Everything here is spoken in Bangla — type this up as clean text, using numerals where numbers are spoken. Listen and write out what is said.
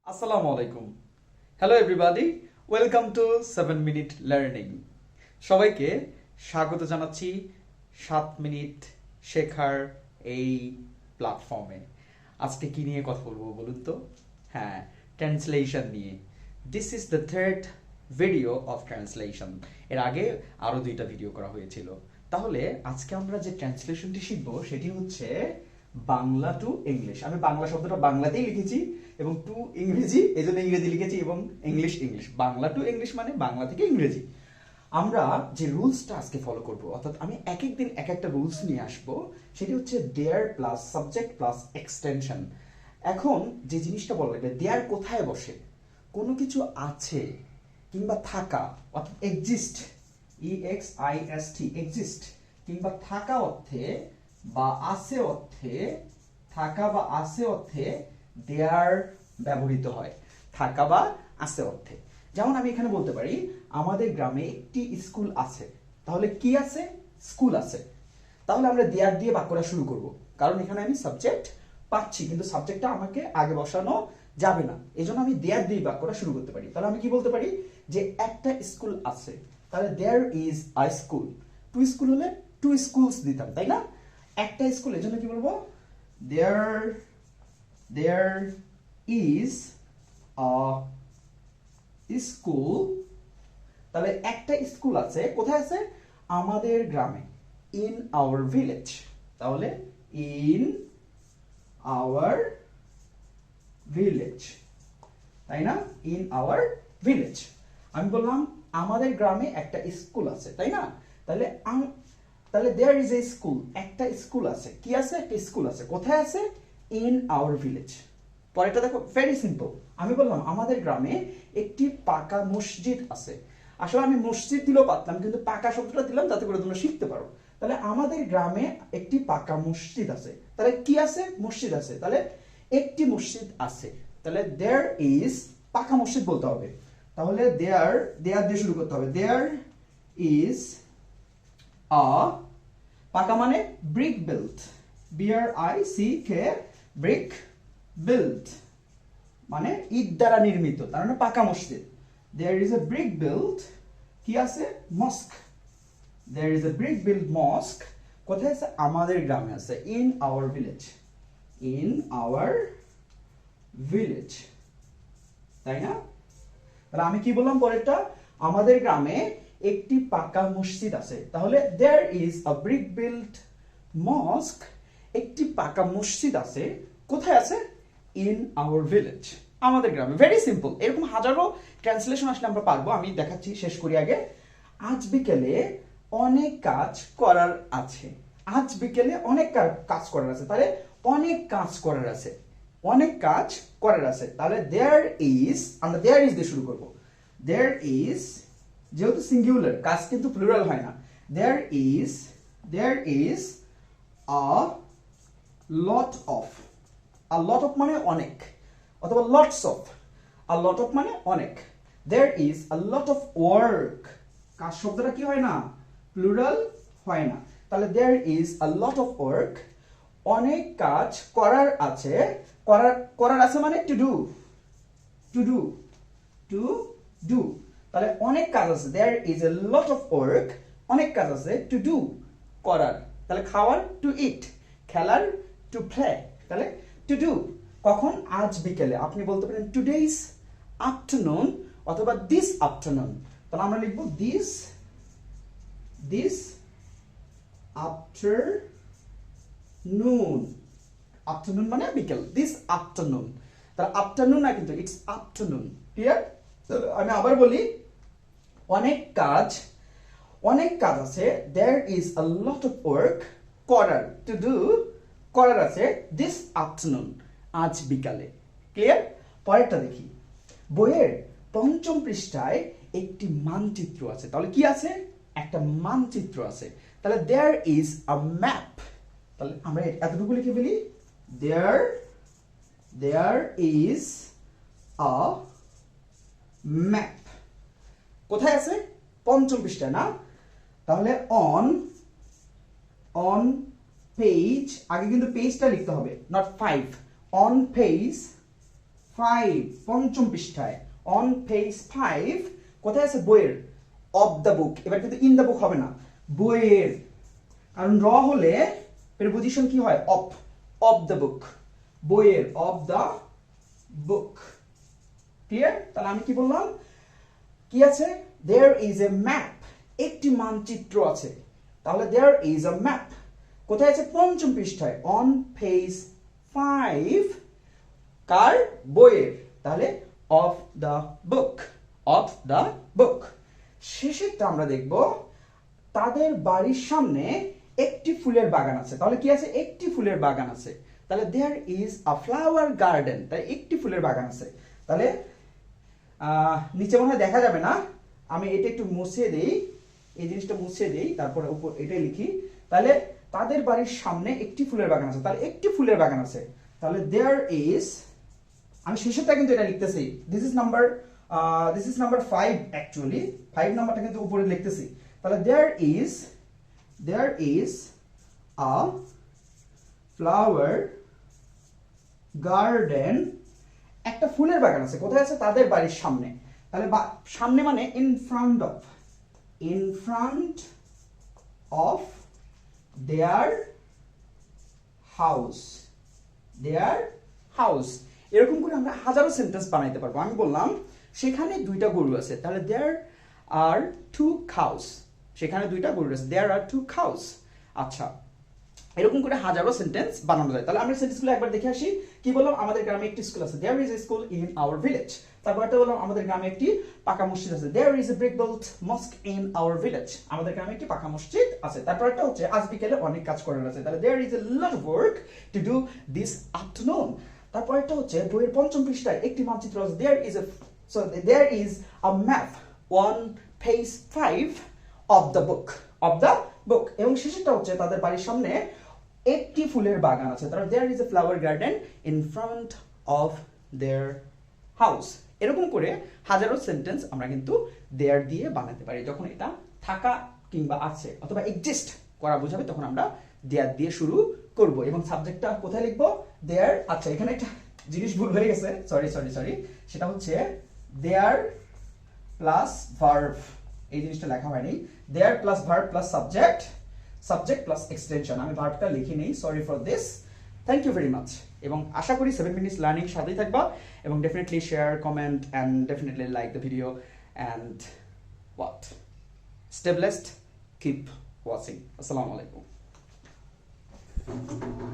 Assalamu alaikum. Hello everybody. Welcome to 7 Minute Learning. সবাইকে স্বাগত জানাচ্ছি 7 মিনিট শেখার এই প্ল্যাটফর্মে। আজকে কি নিয়ে কথা বলবো বলুন তো? হ্যাঁ, ট্রান্সলেশন নিয়ে। This is the third video of translation. এর আগে আরো দুইটা ভিডিও করা হয়েছিল। তাহলে আজকে আমরা যে ট্রান্সলেশনটি শিখবো সেটি হচ্ছে বাংলা টু ইংলিশ। আমি বাংলা শব্দটা বাংলাতেই লিখেছি এবং টু ইংরেজি এজন্য ইংরেজি লিখেছি এবং ইংলিশ। বাংলা টু ইংলিশ মানে বাংলা থেকে ইংরেজি। আমরা যে রুলসটা আজকে ফলো করব, অর্থাৎ আমি এক এক দিন এক একটা রুলস নিয়ে আসব, সেটি হচ্ছে দেয়ার প্লাস সাবজেক্ট প্লাস এক্সটেনশন। এখন যে জিনিসটা বলা লাগবে, দেয়ার কোথায় বসে? কোনো কিছু আছে কিংবা থাকা, অর্থাৎ এক্সিস্ট, EXIST এক্সিস্ট, কিংবা থাকা অর্থে বা আছে অর্থে, থাকা বা আছে অর্থে দেয়ার ব্যবহৃত হয়। থাকা বা আছে অর্থে। যেমন আমি এখানে বলতে পারি আমাদের গ্রামে একটি স্কুল আছে। তাহলে কি আছে? স্কুল আছে। তাহলে আমরা দেয়ার দিয়ে বাক্যটা শুরু করব, কারণ এখানে আমি সাবজেক্ট পাচ্ছি, কিন্তু সাবজেক্টটা আমাকে আগে বসানো যাবে না, এজন্য আমি দেয়ার দিয়ে বাক্যটা শুরু করতে পারি। তাহলে আমি কি বলতে পারি যে একটা স্কুল আছে, তাহলে there is a school. Two school হলে টু স্কুলস দিতাম, তাই না? একটা স্কুল, এজন্য কি বলবো? there is a school। তাহলে একটা স্কুল আছে, কোথায় আছে? আমাদের গ্রামে, in our village। তাহলে in our village, তাই না? in our village। আমি বললাম আমাদের গ্রামে একটা স্কুল আছে, তাই না? তাহলে there is a school, একটা স্কুল আছে। কি আছে? একটা স্কুল আছে। কোথায় আছে? in our village। পরেরটা দেখো, ভেরি সিম্পল। আমি বললাম আমাদের গ্রামে একটি পাকা মসজিদ আছে। আসলে আমি মসজিদ দিলেও পারতাম, কিন্তু পাকা শব্দটা দিলাম যাতে করে তোমরা শিখতে পারো। তাহলে আমাদের গ্রামে একটি পাকা মসজিদ আছে। তাহলে কি আছে? মসজিদ আছে। তাহলে একটি মসজিদ আছে। তাহলে there is, পাকা মসজিদ বলতে হবে। তাহলে there দিয়ে শুরু করতে হবে। there is a, পাকা মানে brick built, BRICK, brick built মানে ইট দ্বারা নির্মিত, তার মানে পাকা মসজিদ। there is a brick built, কি আছে? মস্ক। there is a brick built mosque, কোথায় আছে? আমাদের গ্রামে আছে, in our village, in our village, তাই না? তাহলে আমি কি বললাম পরেরটা? আমাদের গ্রামে একটি পাকা মসজিদ আছে। তাহলে there is a brick built mosque, একটি পাকা মসজিদ আছে। কোথায় আছে? in our village, আমাদের গ্রামে। Very simple. এরকম হাজারো ট্রান্সলেশন আসলে আমরা পারবো। আমি দেখাচ্ছি, শেষ করি আগে। আজ বিকেলে অনেক কাজ করার আছে। আজ বিকেলে অনেক কাজ করার আছে। তাহলে অনেক কাজ করার আছে, অনেক কাজ করার আছে। তাহলে there is, আমরা there is দিয়ে শুরু করব। there is, যেহেতু সিঙ্গুলার, কাজ কিন্তু প্লুরাল হয় না। there is a lot of, a lot of মানে অনেক, অথবা lots of, a lot of মানে অনেক। there is a lot of work, কাজ শব্দটা কি হয় না? প্লুরাল হয় না। তাহলে there is a lot of work, অনেক কাজ করার আছে। করার আছে মানে to do। তাহলে অনেক কাজ আছে, there is a lot of work, অনেক কাজ আছে to do, করার। তাহলে খাওয়ার to eat, খেলার to play। তাহলে to do কখন? আজ বিকেলে। আপনি বলতে পারেন today's afternoon অথবা this afternoon। তাহলে আমরা লিখব this afternoon, afternoon মানে বিকেল, this afternoon। তাহলে আফটারনুন না, কিন্তু ইটস আফটারনুন। ক্লিয়ার? আমি আবার বলি, অনেক কাজ আছে, there is a lot of work, করার to do, করার আছে this afternoon, আজ বিকালে। ক্লিয়ার? পরেরটা দেখি। বইয়ের পঞ্চম পৃষ্ঠায় একটি মানচিত্র আছে। তাহলে কি আছে? একটা মানচিত্র আছে। তাহলে there is a map। তাহলে আমরা এতটুকু লিখে ফেলি, there is a map। কোথায় আছে? পঞ্চম পৃষ্ঠায় না? তাহলে on page, আগে কিন্তু পেজটা লিখতে হবে, not 5, on page 5 পঞ্চম পৃষ্ঠায় অন পেজ 5 কোথায় আছে বইয়ের অফ দ্য বুক এবার কিন্তু ইন দ্য বুক হবে না বইয়ের কারণ র হলে প্রিপজিশন কি হয় অফ দ্য বুক বইয়ের অফ দ্য বুক ক্লিয়ার তাহলে আমি কি বললাম কি আছে দেয়ার ইজ এ ম্যাপ একটি মানচিত্র আছে তাহলে দেয়ার ইজ আ ম্যাপ কোথায় আছে পঞ্চম পৃষ্ঠায় অন পেজ 5 কার বইয়ের তাহলে অফ দ্য বুক শেষেরটা আমরা দেখব তাদের বাড়ির সামনে একটি ফুলের বাগান আছে তাহলে কি আছে একটি ফুলের বাগান আছে তাহলে there is a flower garden তাই একটি ফুলের বাগান আছে তাহলে নিচে মনে হয় দেখা যাবে না আমি এটা একটু মুছে দেই এই জিনিসটা মুছে দেই তারপরে উপর এটাই লিখি তাহলে তাদের বাড়ির সামনে একটি ফুলের বাগান আছে তাহলে একটি ফুলের বাগান আছে তাহলে দেয়ার ইজ আমি শেষেরটা কিন্তু এটা লিখতেছি দিস ইজ নাম্বার 5 অ্যাকচুয়ালি 5 নাম্বারটা কিন্তু উপরে লিখতেছি তাহলে there is a flower garden একটা ফুলের বাগান আছে কোথায় আছে তাদের বাড়ির সামনে তাহলে সামনে মানে in front of their house এরকম করে আমরা হাজারো সেন্টেন্স বানাইতে পারবো আমি বললাম সেখানে দুইটা গরু আছে তাহলে দেয়ার আর 2 cows সেখানে দুইটা গরু আছে দেয়ার আর 2 cows আচ্ছা এরকম করে হাজারো সেন্টেন্স বানানো যায় তাহলে আমরা সেন্টেন্সগুলো একবার দেখে আসি কি বললাম আমাদের গ্রামে একটি স্কুল আছে there is a school in our village তারপরটা বললাম আমাদের গ্রামে একটি পাকা মসজিদ আছে there is a brick built mosque in our village আমাদের গ্রামে একটি পাকা মসজিদ আছে তারপরটা হচ্ছে আজ বিকেলে অনেক কাজ করার আছে তাহলে there is a lot of work to do this afternoon তারপরটা হচ্ছে বইয়ের পঞ্চম পৃষ্ঠায় একটি মানচিত্র আছে there is a map on page 5 of the book এবং শেষেরটা হচ্ছে তাদের বাড়ির সামনে একটি ফুলের বাগান আছে তাহলে there is a flower garden in front of their house এরকম করে হাজারো সেন্টেন্স আমরা কিন্তু দেয়ার দিয়ে বানাতে পারি যখন এটা থাকা কিংবা আছে অথবা এক্সিস্ট করা বোঝাবে তখন আমরা দেয়ার দিয়ে শুরু করব এবং সাবজেক্টটা কোথায় লিখবো দেয়ার আচ্ছা এখানে একটা জিনিস ভুল হয়ে গেছে সরি সেটা হচ্ছে দেয়ার প্লাস ভার্ব এই জিনিসটা লেখা হয়নি there plus verb plus subject plus extension আমি ভার্বটা লিখি নেই sorry for this thank you very much এবং আশা করি 7 মিনিটস লার্নিং সাথেই থাকবা এবং definitely share comment and definitely like the video and stay blessed keep watching আসসালামু আলাইকুম